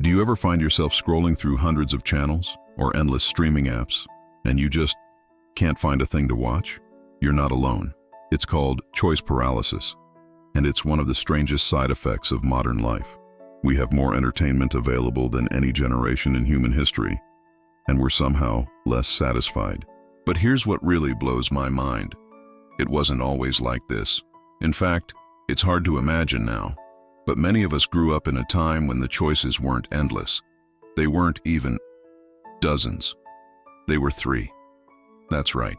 Do you ever find yourself scrolling through hundreds of channels or endless streaming apps, and you just can't find a thing to watch? You're not alone. It's called choice paralysis, and it's one of the strangest side effects of modern life. We have more entertainment available than any generation in human history, and we're somehow less satisfied. But here's what really blows my mind. It wasn't always like this. In fact, it's hard to imagine now, but many of us grew up in a time when the choices weren't endless. They weren't even dozens. They were three. That's right.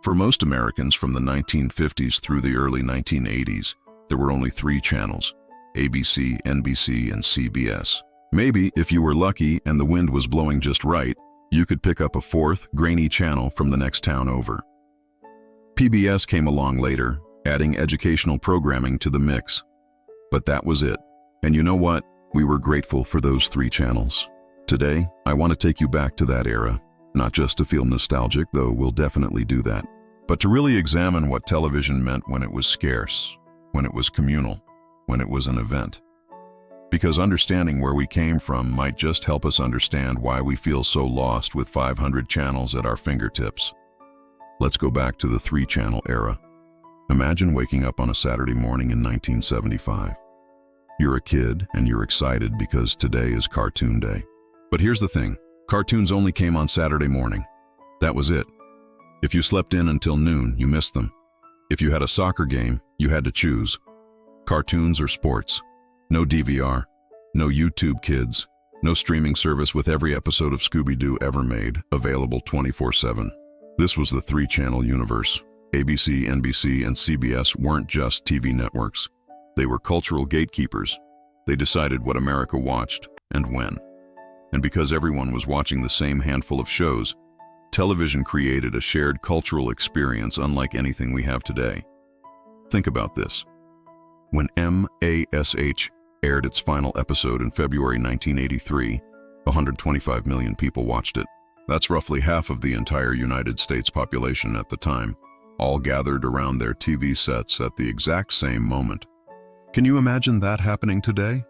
For most Americans from the 1950s through the early 1980s, there were only three channels: ABC, NBC, and CBS. Maybe, if you were lucky and the wind was blowing just right, you could pick up a fourth, grainy channel from the next town over. PBS came along later, adding educational programming to the mix. But that was it. And you know what? We were grateful for those three channels. Today, I want to take you back to that era, not just to feel nostalgic, though we'll definitely do that, but to really examine what television meant when it was scarce, when it was communal, when it was an event. Because understanding where we came from might just help us understand why we feel so lost with 500 channels at our fingertips. Let's go back to the three-channel era. Imagine waking up on a Saturday morning in 1975. You're a kid and you're excited because today is Cartoon Day. But here's the thing, cartoons only came on Saturday morning. That was it. If you slept in until noon, you missed them. If you had a soccer game, you had to choose cartoons or sports. No DVR, no YouTube Kids, no streaming service with every episode of Scooby-Doo ever made, available 24/7. This was the three-channel universe. ABC, NBC, and CBS weren't just TV networks. They were cultural gatekeepers. They decided what America watched and when. And because everyone was watching the same handful of shows, television created a shared cultural experience unlike anything we have today. Think about this. When MASH aired its final episode in February 1983, 125 million people watched it. That's roughly half of the entire United States population at the time, all gathered around their TV sets at the exact same moment. Can you imagine that happening today?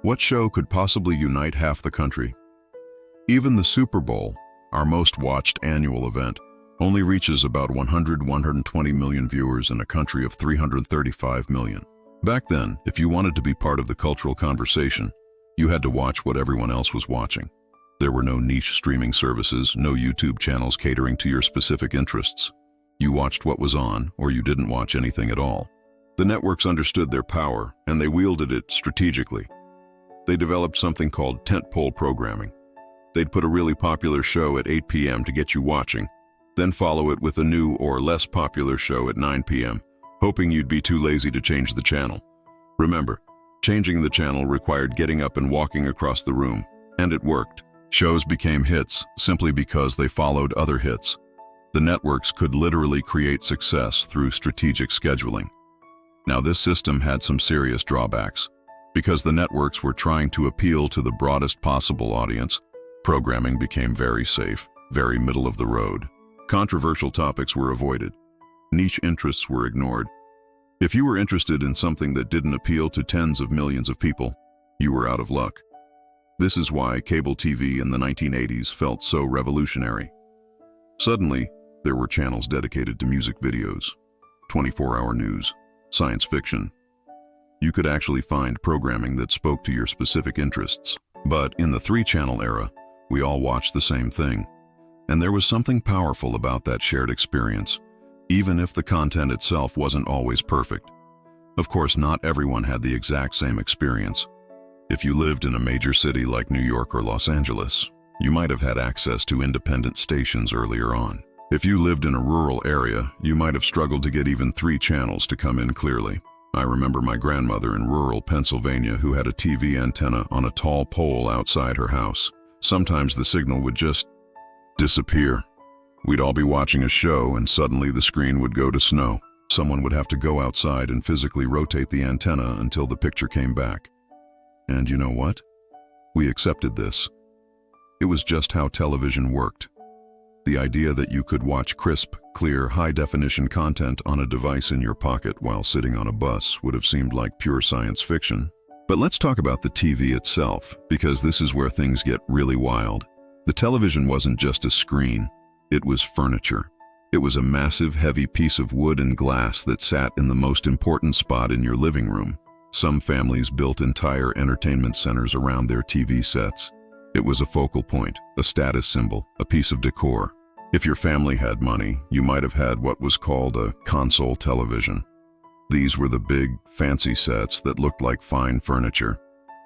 What show could possibly unite half the country? Even the Super Bowl, our most watched annual event, only reaches about 120 million viewers in a country of 335 million. Back then, if you wanted to be part of the cultural conversation, you had to watch what everyone else was watching. There were no niche streaming services, no YouTube channels catering to your specific interests. You watched what was on, or you didn't watch anything at all. The networks understood their power, and they wielded it strategically. They developed something called tentpole programming. They'd put a really popular show at 8 p.m. to get you watching, then follow it with a new or less popular show at 9 p.m., hoping you'd be too lazy to change the channel. Remember, changing the channel required getting up and walking across the room, and it worked. Shows became hits simply because they followed other hits. The networks could literally create success through strategic scheduling. Now, this system had some serious drawbacks. Because the networks were trying to appeal to the broadest possible audience, programming became very safe, very middle of the road. Controversial topics were avoided. Niche interests were ignored. If you were interested in something that didn't appeal to tens of millions of people, you were out of luck. This is why cable TV in the 1980s felt so revolutionary. Suddenly, there were channels dedicated to music videos, 24-hour news, science fiction. You could actually find programming that spoke to your specific interests. But in the three-channel era, we all watched the same thing. And there was something powerful about that shared experience, even if the content itself wasn't always perfect. Of course, not everyone had the exact same experience. If you lived in a major city like New York or Los Angeles, you might have had access to independent stations earlier on. If you lived in a rural area, you might have struggled to get even three channels to come in clearly. I remember my grandmother in rural Pennsylvania who had a TV antenna on a tall pole outside her house. Sometimes the signal would just disappear. We'd all be watching a show and suddenly the screen would go to snow. Someone would have to go outside and physically rotate the antenna until the picture came back. And you know what? We accepted this. It was just how television worked. The idea that you could watch crisp, clear, high-definition content on a device in your pocket while sitting on a bus would have seemed like pure science fiction. But let's talk about the TV itself, because this is where things get really wild. The television wasn't just a screen, it was furniture. It was a massive, heavy piece of wood and glass that sat in the most important spot in your living room. Some families built entire entertainment centers around their TV sets. It was a focal point, a status symbol, a piece of decor. If your family had money, you might have had what was called a console television. These were the big, fancy sets that looked like fine furniture.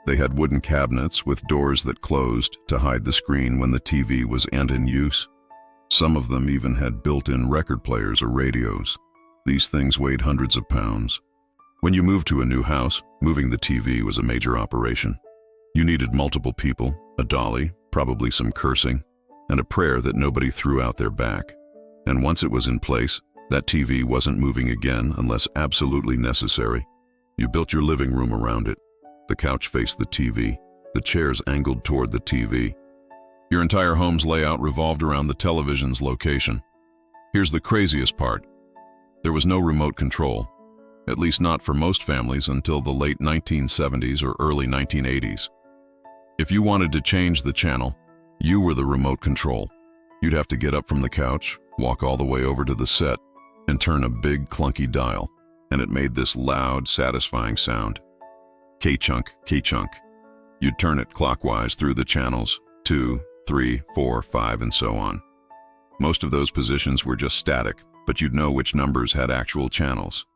They had wooden cabinets with doors that closed to hide the screen when the TV was in use. Some of them even had built-in record players or radios. These things weighed hundreds of pounds. When you moved to a new house, moving the TV was a major operation. You needed multiple people, a dolly, probably some cursing, and a prayer that nobody threw out their back. And once it was in place, that TV wasn't moving again unless absolutely necessary. You built your living room around it. The couch faced the TV, the chairs angled toward the TV. Your entire home's layout revolved around the television's location. Here's the craziest part. There was no remote control, at least not for most families until the late 1970s or early 1980s. If you wanted to change the channel, you were the remote control. You'd have to get up from the couch, walk all the way over to the set, and turn a big clunky dial, and it made this loud, satisfying sound. K-chunk, K-chunk. You'd turn it clockwise through the channels, 2, 3, 4, 5, and so on. Most of those positions were just static, but you'd know which numbers had actual channels.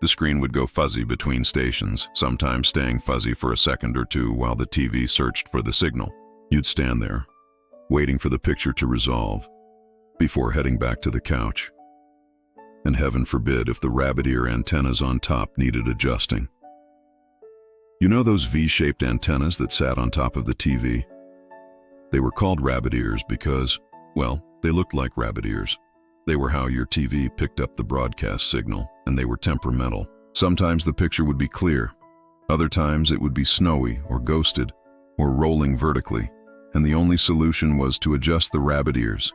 The screen would go fuzzy between stations, sometimes staying fuzzy for a second or two while the TV searched for the signal. You'd stand there, waiting for the picture to resolve, before heading back to the couch. And heaven forbid if the rabbit ear antennas on top needed adjusting. You know those V-shaped antennas that sat on top of the TV? They were called rabbit ears because, well, they looked like rabbit ears. They were how your TV picked up the broadcast signal, and they were temperamental. Sometimes the picture would be clear. Other times it would be snowy or ghosted or rolling vertically, and the only solution was to adjust the rabbit ears.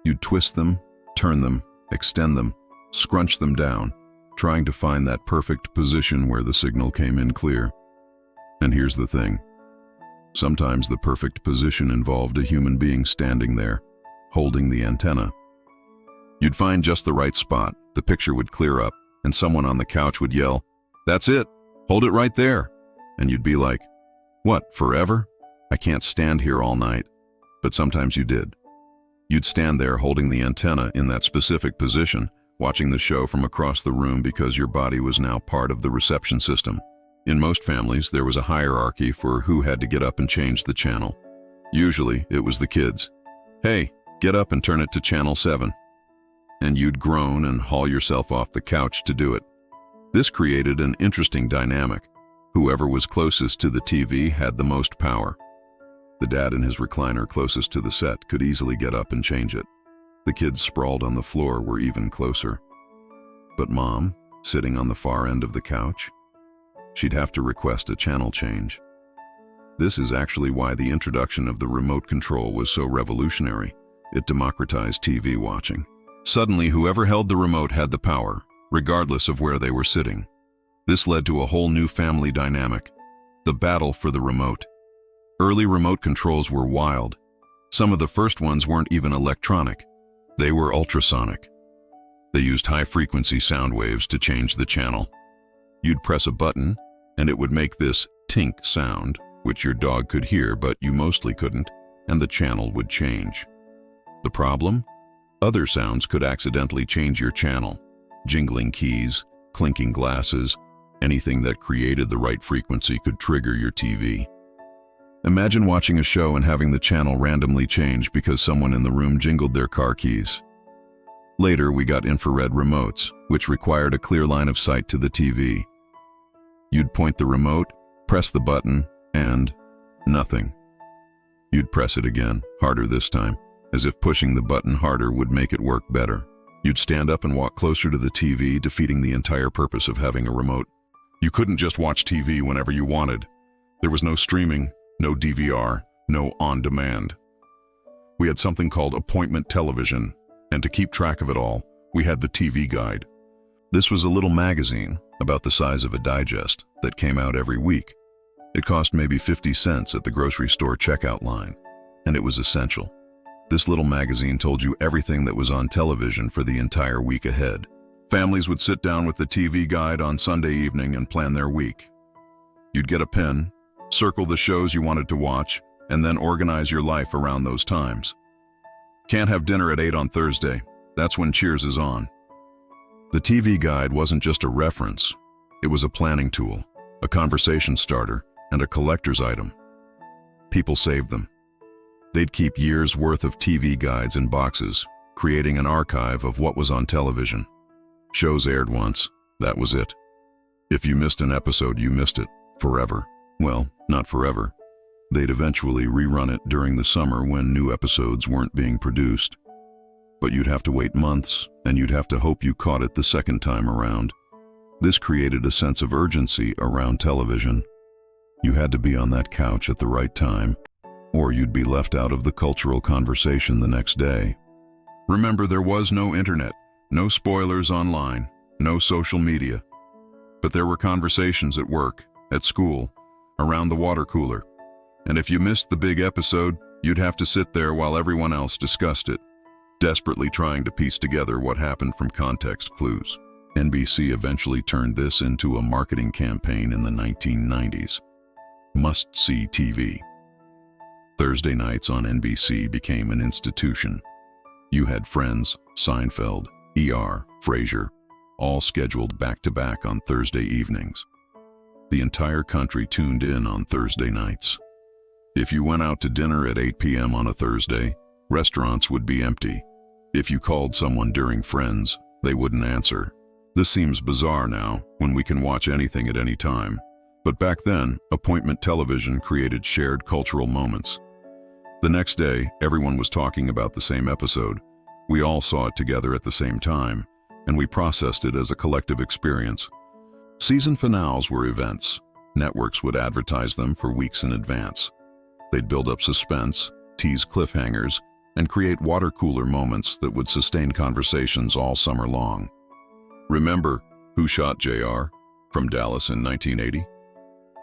You'd twist them, turn them, extend them, scrunch them down, trying to find that perfect position where the signal came in clear. And here's the thing. Sometimes the perfect position involved a human being standing there, holding the antenna. You'd find just the right spot, the picture would clear up, and someone on the couch would yell, "That's it! Hold it right there!" And you'd be like, "What, forever? I can't stand here all night." But sometimes you did. You'd stand there holding the antenna in that specific position, watching the show from across the room because your body was now part of the reception system. In most families, there was a hierarchy for who had to get up and change the channel. Usually, it was the kids. "Hey, get up and turn it to channel 7. And you'd groan and haul yourself off the couch to do it. This created an interesting dynamic. Whoever was closest to the TV had the most power. The dad in his recliner closest to the set could easily get up and change it. The kids sprawled on the floor were even closer. But Mom, sitting on the far end of the couch, she'd have to request a channel change. This is actually why the introduction of the remote control was so revolutionary. It democratized TV watching. Suddenly, whoever held the remote had the power, regardless of where they were sitting. This led to a whole new family dynamic, the battle for the remote. Early remote controls were wild. Some of the first ones weren't even electronic. They were ultrasonic. They used high-frequency sound waves to change the channel. You'd press a button, and it would make this tink sound, which your dog could hear but you mostly couldn't, and the channel would change. The problem? Other sounds could accidentally change your channel. Jingling keys, clinking glasses, anything that created the right frequency could trigger your TV. Imagine watching a show and having the channel randomly change because someone in the room jingled their car keys. Later, we got infrared remotes, which required a clear line of sight to the TV. You'd point the remote, press the button, and nothing. You'd press it again, harder this time, as if pushing the button harder would make it work better. You'd stand up and walk closer to the TV, defeating the entire purpose of having a remote. You couldn't just watch TV whenever you wanted. There was no streaming, no DVR, no on-demand. We had something called appointment television, and to keep track of it all, we had the TV Guide. This was a little magazine, about the size of a digest, that came out every week. It cost maybe 50 cents at the grocery store checkout line, and it was essential. This little magazine told you everything that was on television for the entire week ahead. Families would sit down with the TV guide on Sunday evening and plan their week. You'd get a pen, circle the shows you wanted to watch, and then organize your life around those times. Can't have dinner at 8 on Thursday. That's when Cheers is on. The TV guide wasn't just a reference. It was a planning tool, a conversation starter, and a collector's item. People saved them. They'd keep years' worth of TV guides in boxes, creating an archive of what was on television. Shows aired once. That was it. If you missed an episode, you missed it. Forever. Well, not forever. They'd eventually rerun it during the summer when new episodes weren't being produced. But you'd have to wait months, and you'd have to hope you caught it the second time around. This created a sense of urgency around television. You had to be on that couch at the right time, or you'd be left out of the cultural conversation the next day. Remember, there was no internet, no spoilers online, no social media. But there were conversations at work, at school, around the water cooler. And if you missed the big episode, you'd have to sit there while everyone else discussed it, desperately trying to piece together what happened from context clues. NBC eventually turned this into a marketing campaign in the 1990s. Must-see TV. Thursday nights on NBC became an institution. You had Friends, Seinfeld, ER, Frasier, all scheduled back-to-back on Thursday evenings. The entire country tuned in on Thursday nights. If you went out to dinner at 8 p.m. on a Thursday, restaurants would be empty. If you called someone during Friends, they wouldn't answer. This seems bizarre now, when we can watch anything at any time. But back then, appointment television created shared cultural moments. The next day, everyone was talking about the same episode. We all saw it together at the same time, and we processed it as a collective experience. Season finales were events. Networks would advertise them for weeks in advance. They'd build up suspense, tease cliffhangers, and create water cooler moments that would sustain conversations all summer long. Remember Who Shot JR from Dallas in 1980?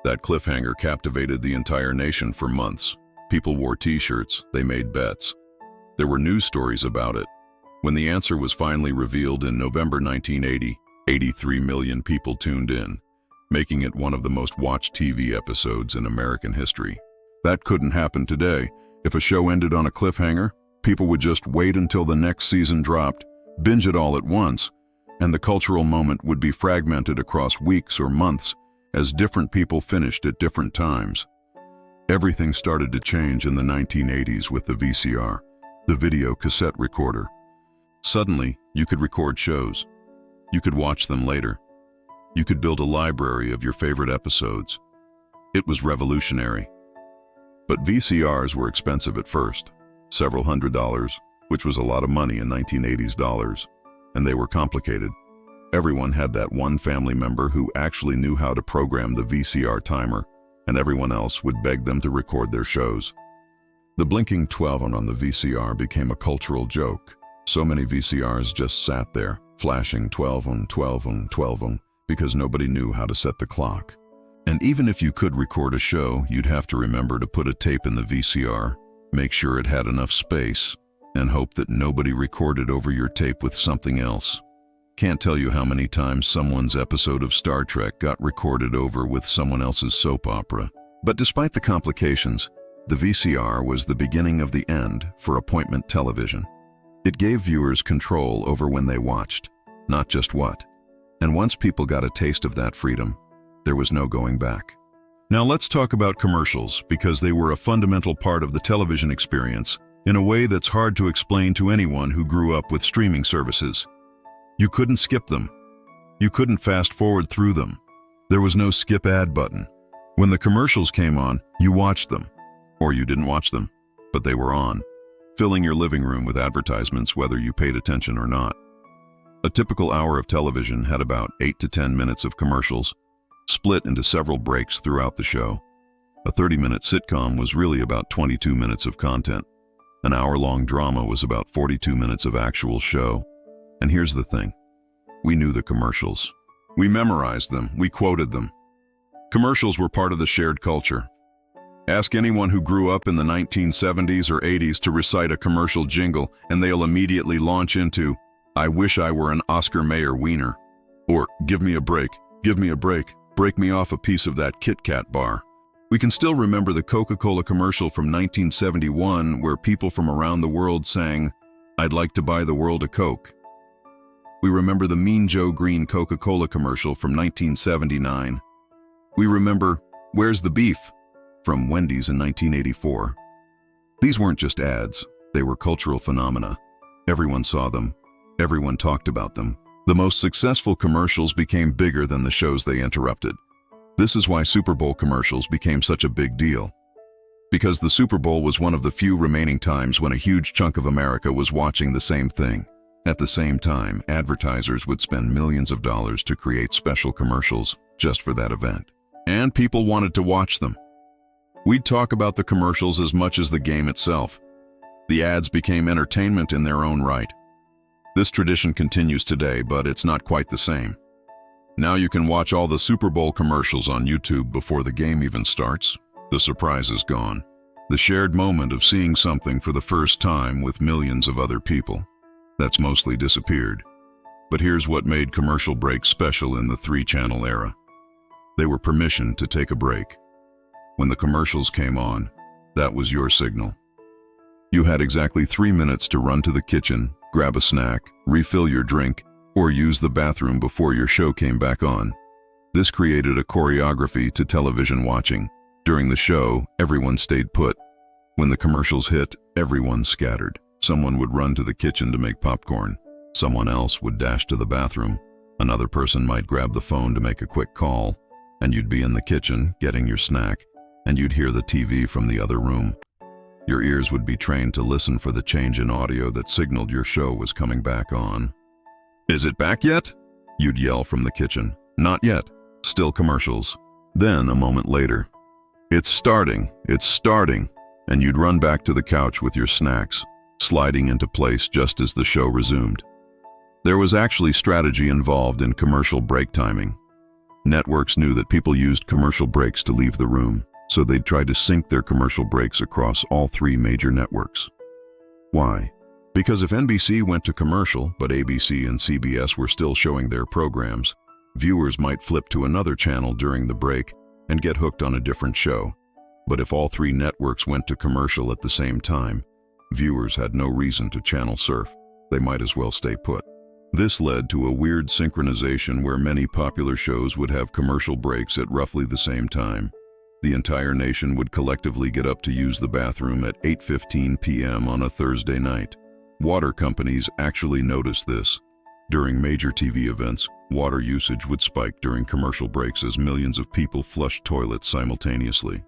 That cliffhanger captivated the entire nation for months. People wore t-shirts, they made bets. There were news stories about it. When the answer was finally revealed in November 1980, 83 million people tuned in, making it one of the most watched TV episodes in American history. That couldn't happen today. If a show ended on a cliffhanger, people would just wait until the next season dropped, binge it all at once, and the cultural moment would be fragmented across weeks or months as different people finished at different times. Everything started to change in the 1980s with the VCR, the video cassette recorder. Suddenly, you could record shows. You could watch them later. You could build a library of your favorite episodes. It was revolutionary. But VCRs were expensive at first, several $100s, which was a lot of money in 1980s dollars, and they were complicated. Everyone had that one family member who actually knew how to program the VCR timer, and everyone else would beg them to record their shows. The blinking 12 on the VCR became a cultural joke. So many VCRs just sat there, flashing 12 on 12 on 12 on, because nobody knew how to set the clock. And even if you could record a show, you'd have to remember to put a tape in the VCR, make sure it had enough space, and hope that nobody recorded over your tape with something else. Can't tell you how many times someone's episode of Star Trek got recorded over with someone else's soap opera. But despite the complications, the VCR was the beginning of the end for appointment television. It gave viewers control over when they watched, not just what. And once people got a taste of that freedom, there was no going back. Now let's talk about commercials, because they were a fundamental part of the television experience in a way that's hard to explain to anyone who grew up with streaming services. You couldn't skip them. You couldn't fast forward through them. There was no skip ad button. When the commercials came on, you watched them. Or you didn't watch them, but they were on, filling your living room with advertisements whether you paid attention or not. A typical hour of television had about 8 to 10 minutes of commercials, split into several breaks throughout the show. A 30-minute sitcom was really about 22 minutes of content. An hour-long drama was about 42 minutes of actual show. And here's the thing. We knew the commercials. We memorized them. We quoted them. Commercials were part of the shared culture. Ask anyone who grew up in the 1970s or 80s to recite a commercial jingle, and they'll immediately launch into, "I wish I were an Oscar Mayer wiener," or "Give me a break, break me off a piece of that Kit Kat bar." We can still remember the Coca-Cola commercial from 1971 where people from around the world sang, "I'd like to buy the world a Coke." We remember the Mean Joe Green Coca-Cola commercial from 1979. We remember "Where's the Beef?" from Wendy's in 1984. These weren't just ads, they were cultural phenomena. Everyone saw them, everyone talked about them. The most successful commercials became bigger than the shows they interrupted. This is why Super Bowl commercials became such a big deal. Because the Super Bowl was one of the few remaining times when a huge chunk of America was watching the same thing. At the same time, advertisers would spend millions of dollars to create special commercials just for that event. And people wanted to watch them. We'd talk about the commercials as much as the game itself. The ads became entertainment in their own right. This tradition continues today, but it's not quite the same. Now you can watch all the Super Bowl commercials on YouTube before the game even starts. The surprise is gone. The shared moment of seeing something for the first time with millions of other people. That's mostly disappeared. But here's what made commercial breaks special in the 3-channel era. They were permission to take a break. When the commercials came on, that was your signal. You had exactly 3 minutes to run to the kitchen, grab a snack, refill your drink, or use the bathroom before your show came back on. This created a choreography to television watching. During the show, everyone stayed put. When the commercials hit, everyone scattered. Someone would run to the kitchen to make popcorn. Someone else would dash to the bathroom. Another person might grab the phone to make a quick call. And you'd be in the kitchen, getting your snack, and you'd hear the TV from the other room. Your ears would be trained to listen for the change in audio that signaled your show was coming back on. "Is it back yet?" You'd yell from the kitchen. "Not yet. Still commercials." Then, a moment later, it's starting," and you'd run back to the couch with your snacks, sliding into place just as the show resumed. There was actually strategy involved in commercial break timing. Networks knew that people used commercial breaks to leave the room, so they'd try to sync their commercial breaks across all 3 major networks. Why? Because if NBC went to commercial, but ABC and CBS were still showing their programs, viewers might flip to another channel during the break and get hooked on a different show. But if all 3 networks went to commercial at the same time, viewers had no reason to channel surf. They might as well stay put. This led to a weird synchronization where many popular shows would have commercial breaks at roughly the same time. The entire nation would collectively get up to use the bathroom at 8:15 p.m. on a Thursday night. Water companies actually noticed this. During major TV events, water usage would spike during commercial breaks as millions of people flushed toilets simultaneously.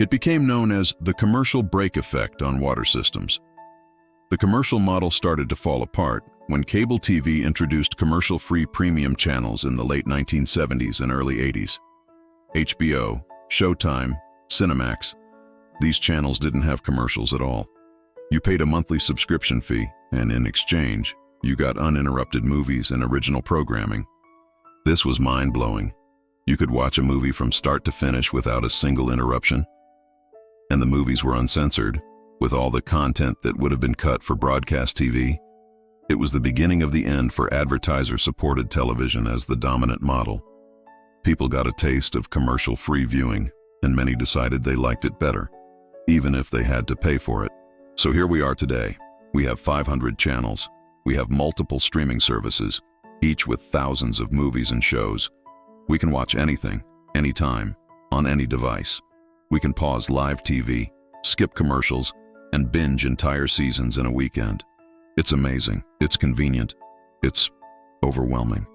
It became known as the commercial break effect on water systems. The commercial model started to fall apart when cable TV introduced commercial-free premium channels in the late 1970s and early 80s. HBO, Showtime, Cinemax. These channels didn't have commercials at all. You paid a monthly subscription fee, and in exchange, you got uninterrupted movies and original programming. This was mind-blowing. You could watch a movie from start to finish without a single interruption. And the movies were uncensored, with all the content that would have been cut for broadcast TV. It was the beginning of the end for advertiser-supported television as the dominant model. People got a taste of commercial-free viewing, and many decided they liked it better, even if they had to pay for it. So here we are today. We have 500 channels. We have multiple streaming services, each with thousands of movies and shows. We can watch anything, anytime, on any device. We can pause live TV, skip commercials, and binge entire seasons in a weekend. It's amazing, it's convenient, it's overwhelming.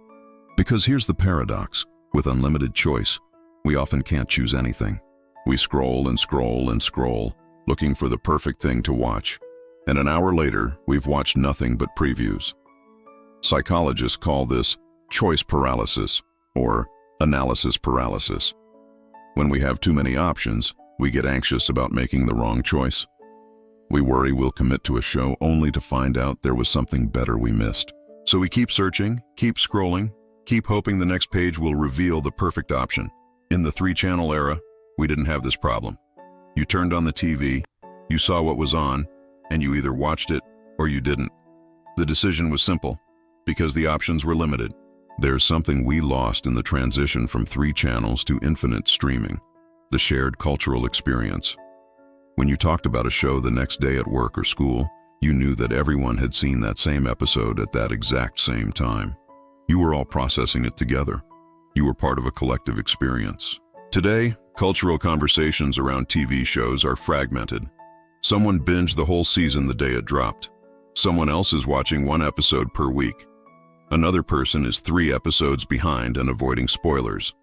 Because here's the paradox. With unlimited choice, we often can't choose anything. We scroll and scroll and scroll, looking for the perfect thing to watch. And an hour later, we've watched nothing but previews. Psychologists call this choice paralysis or analysis paralysis. When we have too many options, we get anxious about making the wrong choice. We worry we'll commit to a show only to find out there was something better we missed. So we keep searching, keep scrolling, keep hoping the next page will reveal the perfect option. In the three-channel era, we didn't have this problem. You turned on the TV, you saw what was on, and you either watched it or you didn't. The decision was simple, because the options were limited. There's something we lost in the transition from 3 channels to infinite streaming: the shared cultural experience. When you talked about a show the next day at work or school, you knew that everyone had seen that same episode at that exact same time. You were all processing it together. You were part of a collective experience. Today, cultural conversations around TV shows are fragmented. Someone binged the whole season the day it dropped. Someone else is watching 1 episode per week. Another person is 3 episodes behind and avoiding spoilers.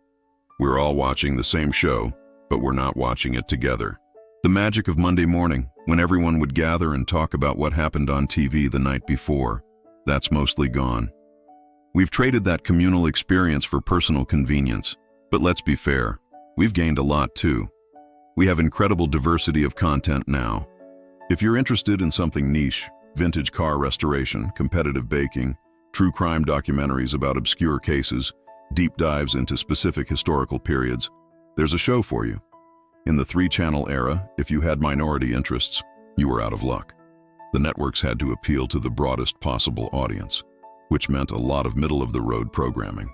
We're all watching the same show, but we're not watching it together. The magic of Monday morning, when everyone would gather and talk about what happened on TV the night before, that's mostly gone. We've traded that communal experience for personal convenience, but let's be fair, we've gained a lot too. We have incredible diversity of content now. If you're interested in something niche, vintage car restoration, competitive baking, true crime documentaries about obscure cases, deep dives into specific historical periods, there's a show for you. In the 3-channel era, if you had minority interests, you were out of luck. The networks had to appeal to the broadest possible audience, which meant a lot of middle-of-the-road programming.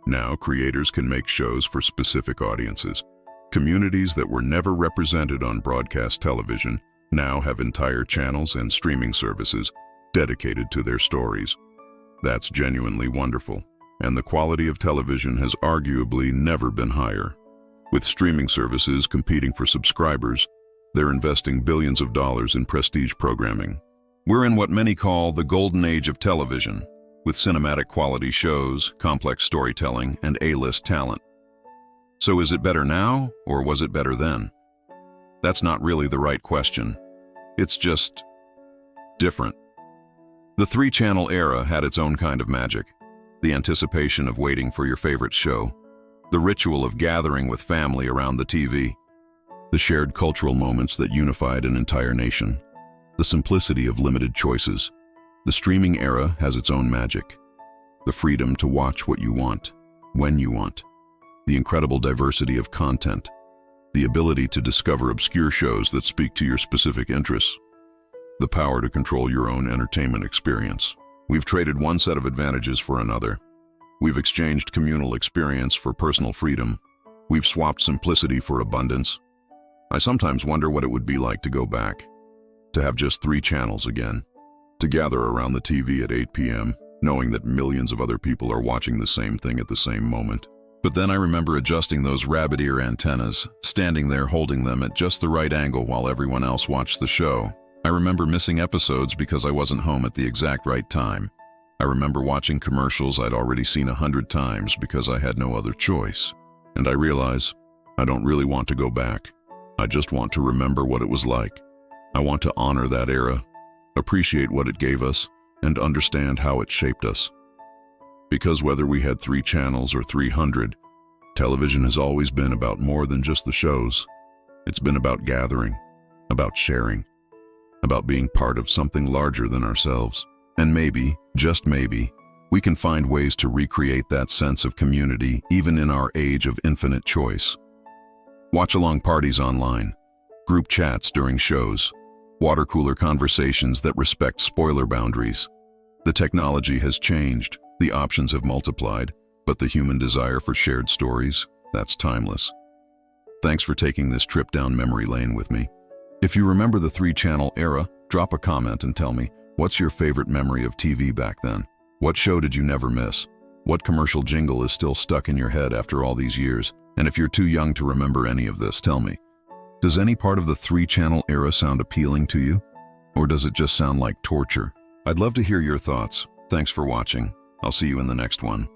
Now, creators can make shows for specific audiences. Communities that were never represented on broadcast television now have entire channels and streaming services dedicated to their stories. That's genuinely wonderful, and the quality of television has arguably never been higher. With streaming services competing for subscribers, they're investing billions of dollars in prestige programming. We're in what many call the golden age of television, with cinematic quality shows, complex storytelling, and A-list talent. So is it better now, or was it better then? That's not really the right question. It's just different. The 3-channel era had its own kind of magic. The anticipation of waiting for your favorite show, the ritual of gathering with family around the TV, the shared cultural moments that unified an entire nation, the simplicity of limited choices. The streaming era has its own magic. The freedom to watch what you want, when you want. The incredible diversity of content. The ability to discover obscure shows that speak to your specific interests. The power to control your own entertainment experience. We've traded one set of advantages for another. We've exchanged communal experience for personal freedom. We've swapped simplicity for abundance. I sometimes wonder what it would be like to go back, to have just 3 channels again, to gather around the TV at 8 p.m., knowing that millions of other people are watching the same thing at the same moment. But then I remember adjusting those rabbit ear antennas, standing there holding them at just the right angle while everyone else watched the show. I remember missing episodes because I wasn't home at the exact right time. I remember watching commercials I'd already seen 100 times because I had no other choice. And I realize I don't really want to go back. I just want to remember what it was like. I want to honor that era, appreciate what it gave us, and understand how it shaped us. Because whether we had 3 channels or 300, television has always been about more than just the shows. It's been about gathering, about sharing, about being part of something larger than ourselves. And maybe, just maybe, we can find ways to recreate that sense of community even in our age of infinite choice. Watch-along parties online, group chats during shows, water cooler conversations that respect spoiler boundaries. The technology has changed, the options have multiplied, but the human desire for shared stories, that's timeless. Thanks for taking this trip down memory lane with me. If you remember the 3-channel era, drop a comment and tell me, what's your favorite memory of TV back then? What show did you never miss? What commercial jingle is still stuck in your head after all these years? And if you're too young to remember any of this, tell me. Does any part of the 3-channel era sound appealing to you? Or does it just sound like torture? I'd love to hear your thoughts. Thanks for watching. I'll see you in the next one.